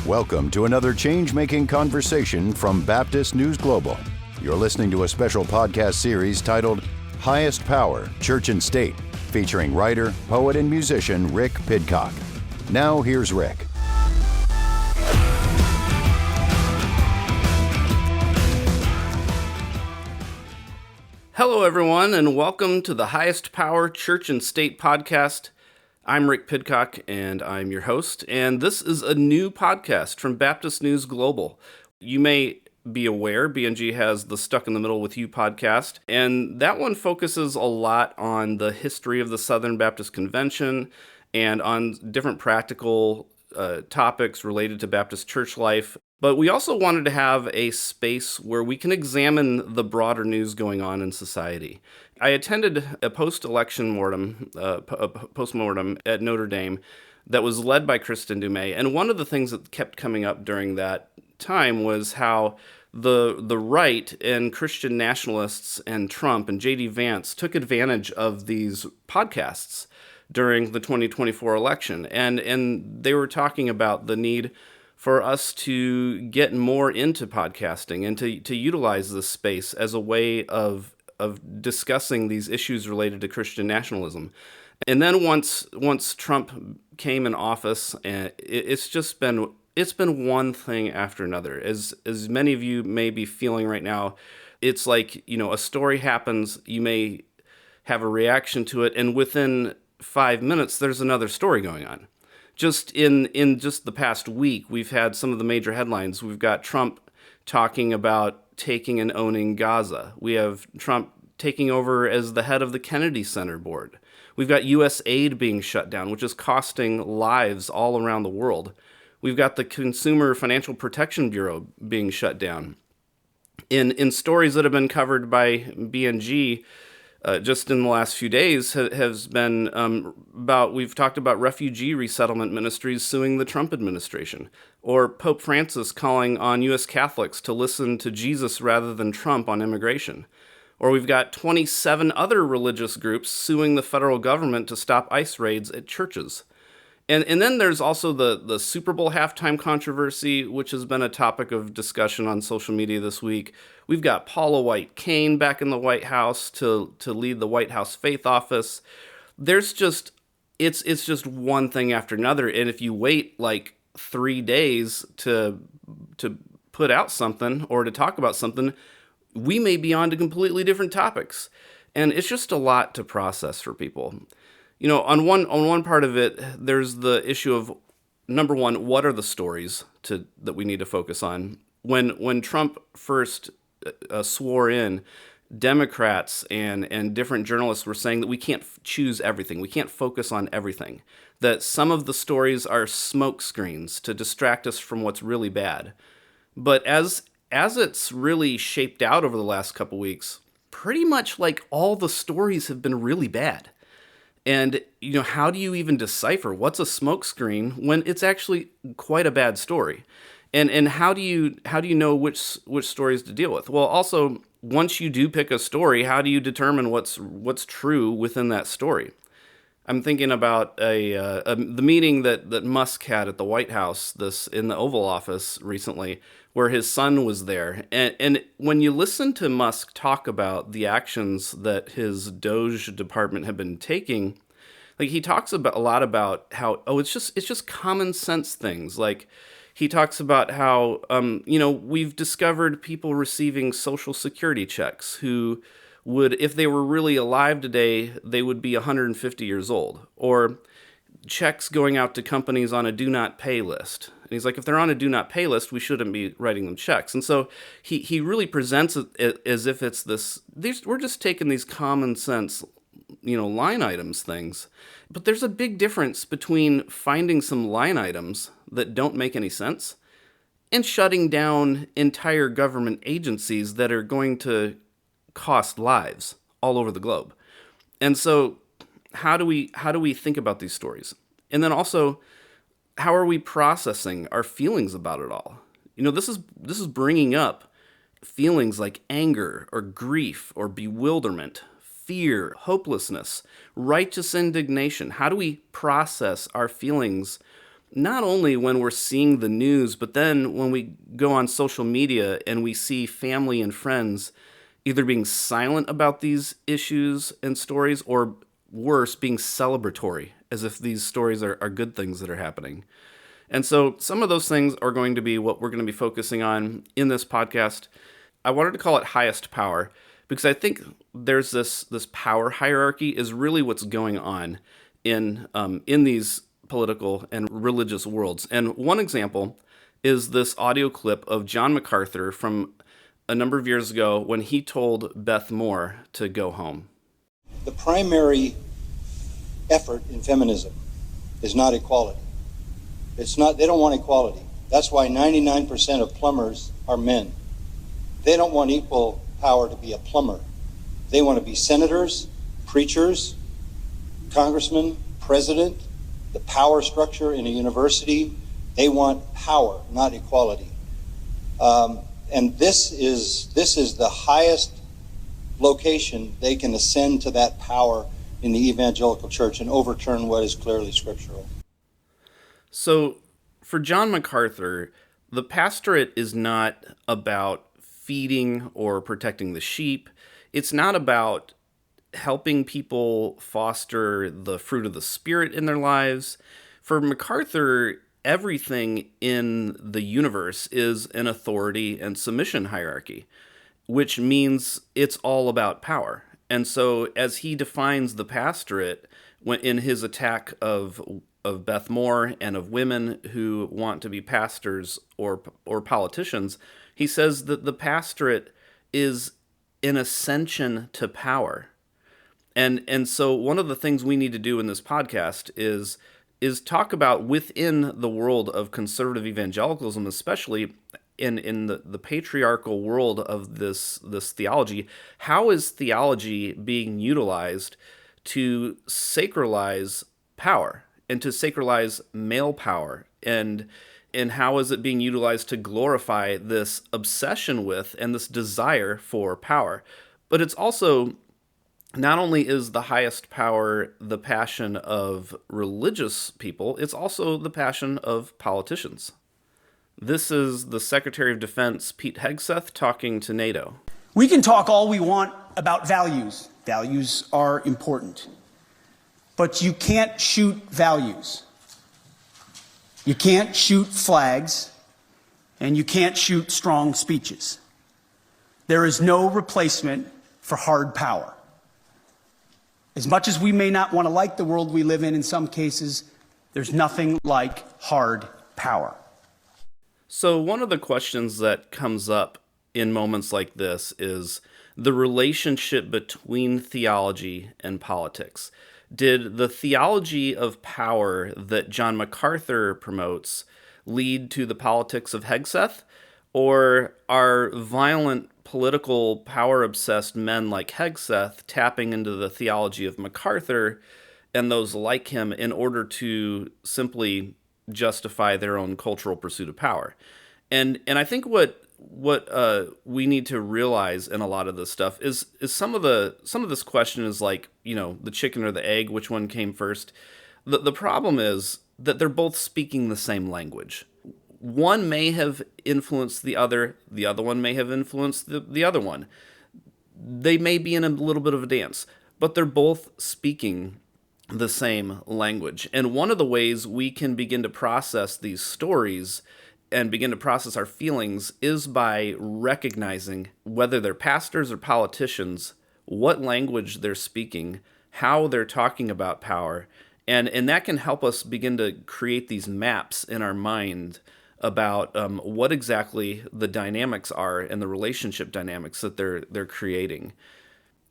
Welcome to another change-making conversation from Baptist News Global. You're listening to a special podcast series titled Highest Power, Church and State, featuring writer, poet, and musician Rick Pidcock. Now here's Rick. Hello, everyone, and welcome to the Highest Power Church and State podcast. I'm Rick Pidcock, and I'm your host, and this is a new podcast from Baptist News Global. You may be aware BNG has the Stuck in the Middle with You podcast, and that one focuses a lot on the history of the Southern Baptist Convention and on different practical topics related to Baptist church life. But we also wanted to have a space where we can examine the broader news going on in society. I attended a post-election postmortem at Notre Dame that was led by Kristin Du Mez, and one of the things that kept coming up during that time was how the right and Christian nationalists and Trump and J.D. Vance took advantage of these podcasts during the 2024 election, and they were talking about the need for us to get more into podcasting and to utilize this space as a way of discussing these issues related to Christian nationalism. And then once Trump came in office, it's been one thing after another. As many of you may be feeling right now, it's like, a story happens, you may have a reaction to it, and within 5 minutes, there's another story going on. Just in just the past week, we've had some of the major headlines. We've got Trump talking about taking and owning Gaza. We have Trump taking over as the head of the Kennedy Center board. We've got U.S. aid being shut down, which is costing lives all around the world. We've got the Consumer Financial Protection Bureau being shut down. In stories that have been covered by BNG, just in the last few days has been we've talked about refugee resettlement ministries suing the Trump administration, or Pope Francis calling on U.S. Catholics to listen to Jesus rather than Trump on immigration. Or we've got 27 other religious groups suing the federal government to stop ICE raids at churches. And then there's also the Super Bowl halftime controversy, which has been a topic of discussion on social media this week. We've got Paula White Cain back in the White House to lead the White House Faith Office. There's just, it's just one thing after another. And if you wait like 3 days to put out something or to talk about something, we may be on to completely different topics. And it's just a lot to process for people. On one part of it, there's the issue of, number one, what are the stories that we need to focus on? When Trump first swore in, Democrats and different journalists were saying that we can't choose everything. We can't focus on everything. That some of the stories are smoke screens to distract us from what's really bad. But as it's really shaped out over the last couple weeks, pretty much like all the stories have been really bad. And, how do you even decipher what's a smokescreen when it's actually quite a bad story? And how do you know which stories to deal with? Well, also, once you do pick a story, how do you determine what's true within that story? I'm thinking about the meeting that Musk had at the White House, in the Oval Office recently, where his son was there. And when you listen to Musk talk about the actions that his Doge department have been taking, like he talks a lot about how, it's just common sense things. Like he talks about how, we've discovered people receiving Social Security checks who would, if they were really alive today, they would be 150 years old. Or checks going out to companies on a do not pay list. And he's like, if they're on a do not pay list, we shouldn't be writing them checks. And so he really presents it as if it's we're just taking these common sense, line items things. But there's a big difference between finding some line items that don't make any sense and shutting down entire government agencies that are going to cost lives all over the globe. And so how do we think about these stories? And then also, how are we processing our feelings about it all? This is bringing up feelings like anger or grief or bewilderment, fear, hopelessness, righteous indignation. How do we process our feelings not only when we're seeing the news, but then when we go on social media and we see family and friends either being silent about these issues and stories, or worse, being celebratory, as if these stories are good things that are happening. And so some of those things are going to be what we're going to be focusing on in this podcast. I wanted to call it highest power because I think there's this power hierarchy is really what's going on in these political and religious worlds. And one example is this audio clip of John MacArthur from a number of years ago when he told Beth Moore to go home. The primary effort in feminism is not equality. They don't want equality. That's why 99% of plumbers are men. They don't want equal power to be a plumber. They want to be senators, preachers, congressmen, president, the power structure in a university. They want power, not equality. And this is the highest location they can ascend to, that power in the evangelical church, and overturn what is clearly scriptural. So for John MacArthur, the pastorate is not about feeding or protecting the sheep. It's not about helping people foster the fruit of the Spirit in their lives. For MacArthur, everything in the universe is an authority and submission hierarchy, which means it's all about power. And so as he defines the pastorate when in his attack of Beth Moore and of women who want to be pastors or politicians, he says that the pastorate is an ascension to power. And so one of the things we need to do in this podcast is talk about within the world of conservative evangelicalism, especially in the patriarchal world of this theology, how is theology being utilized to sacralize power and to sacralize male power, and how is it being utilized to glorify this obsession with and this desire for power? But it's also, not only is the highest power the passion of religious people, it's also the passion of politicians. This is the Secretary of Defense, Pete Hegseth, talking to NATO. We can talk all we want about values. Values are important. But you can't shoot values. You can't shoot flags, and you can't shoot strong speeches. There is no replacement for hard power. As much as we may not want to like the world we live in some cases, there's nothing like hard power. So one of the questions that comes up in moments like this is the relationship between theology and politics. Did the theology of power that John MacArthur promotes lead to the politics of Hegseth? Or are violent, political, power-obsessed men like Hegseth tapping into the theology of MacArthur and those like him in order to simply justify their own cultural pursuit of power? And I think what we need to realize in a lot of this stuff is some of this question is like, the chicken or the egg, which one came first? The problem is that they're both speaking the same language. One may have influenced the other one may have influenced the other one. They may be in a little bit of a dance, but they're both speaking the same language. And one of the ways we can begin to process these stories and begin to process our feelings is by recognizing whether they're pastors or politicians, what language they're speaking, how they're talking about power, and that can help us begin to create these maps in our mind about what exactly the dynamics are and the relationship dynamics that they're creating.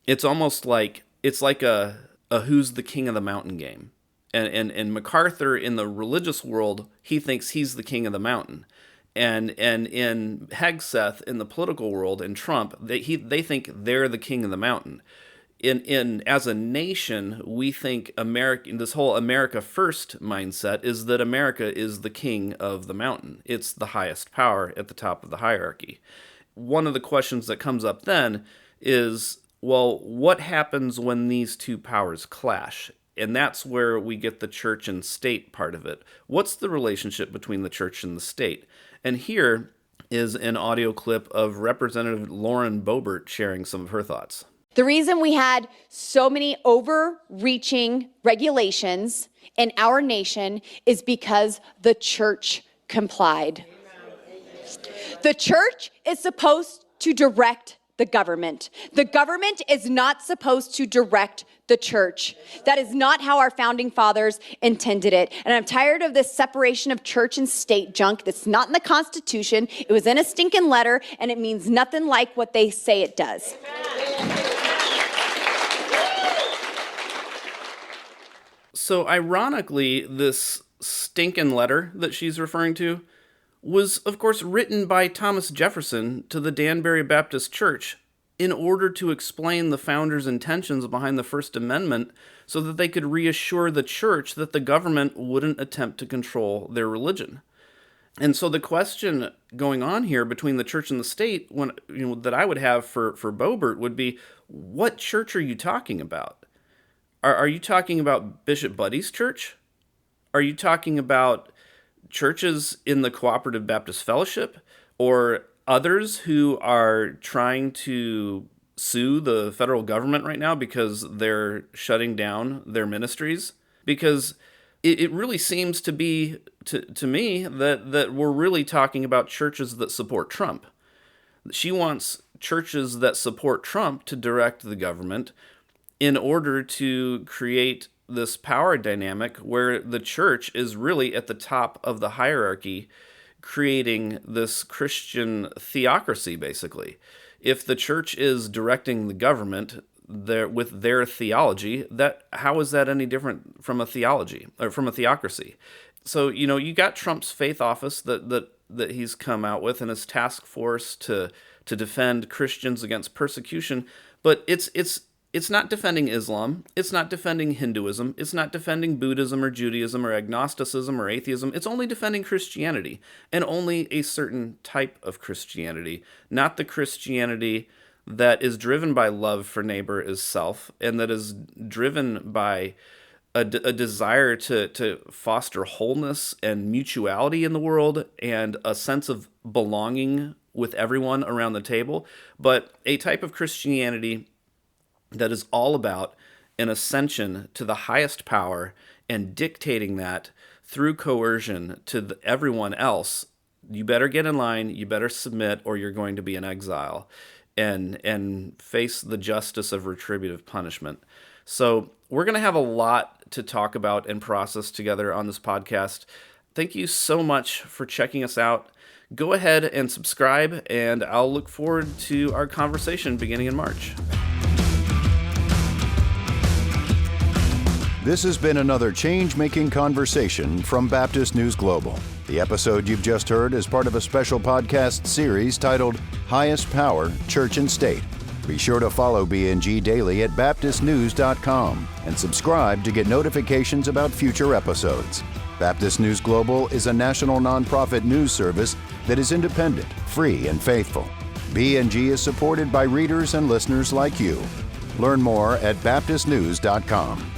It's almost like a who's the king of the mountain game. And MacArthur in the religious world, he thinks he's the king of the mountain. And in Hegseth in the political world, in Trump, they think they're the king of the mountain. In as a nation, we think this whole America first mindset is that America is the king of the mountain. It's the highest power at the top of the hierarchy. One of the questions that comes up then is, well, what happens when these two powers clash? And that's where we get the church and state part of it. What's the relationship between the church and the state? And here is an audio clip of Representative Lauren Boebert sharing some of her thoughts. The reason we had so many overreaching regulations in our nation is because the church complied. The church is supposed to direct the government. The government is not supposed to direct the church. That is not how our founding fathers intended it. And I'm tired of this separation of church and state junk that's not in the Constitution. It was in a stinking letter, and it means nothing like what they say it does. So ironically, this stinking letter that she's referring to was, of course, written by Thomas Jefferson to the Danbury Baptist Church in order to explain the founders' intentions behind the First Amendment so that they could reassure the church that the government wouldn't attempt to control their religion. And so the question going on here between the church and the state that I would have for Boebert would be, what church are you talking about? Are you talking about Bishop Buddy's church? Are you talking about churches in the Cooperative Baptist Fellowship or others who are trying to sue the federal government right now because they're shutting down their ministries? Because it really seems to be, to me, that we're really talking about churches that support Trump. She wants churches that support Trump to direct the government in order to create this power dynamic where the church is really at the top of the hierarchy, creating this Christian theocracy, basically. If the church is directing the government with their theology, how is that any different from a theology or from a theocracy? So, you got Trump's faith office that he's come out with and his task force to defend Christians against persecution, but it's not defending Islam, it's not defending Hinduism, it's not defending Buddhism or Judaism or agnosticism or atheism, it's only defending Christianity, and only a certain type of Christianity, not the Christianity that is driven by love for neighbor as self, and that is driven by a desire to foster wholeness and mutuality in the world, and a sense of belonging with everyone around the table, but a type of Christianity that is all about an ascension to the highest power and dictating that through coercion to everyone else. You better get in line, you better submit, or you're going to be in exile and face the justice of retributive punishment. So we're going to have a lot to talk about and process together on this podcast. Thank you so much for checking us out. Go ahead and subscribe, and I'll look forward to our conversation beginning in March. This has been another change-making conversation from Baptist News Global. The episode you've just heard is part of a special podcast series titled Highest Power, Church and State. Be sure to follow BNG daily at baptistnews.com and subscribe to get notifications about future episodes. Baptist News Global is a national nonprofit news service that is independent, free, and faithful. BNG is supported by readers and listeners like you. Learn more at baptistnews.com.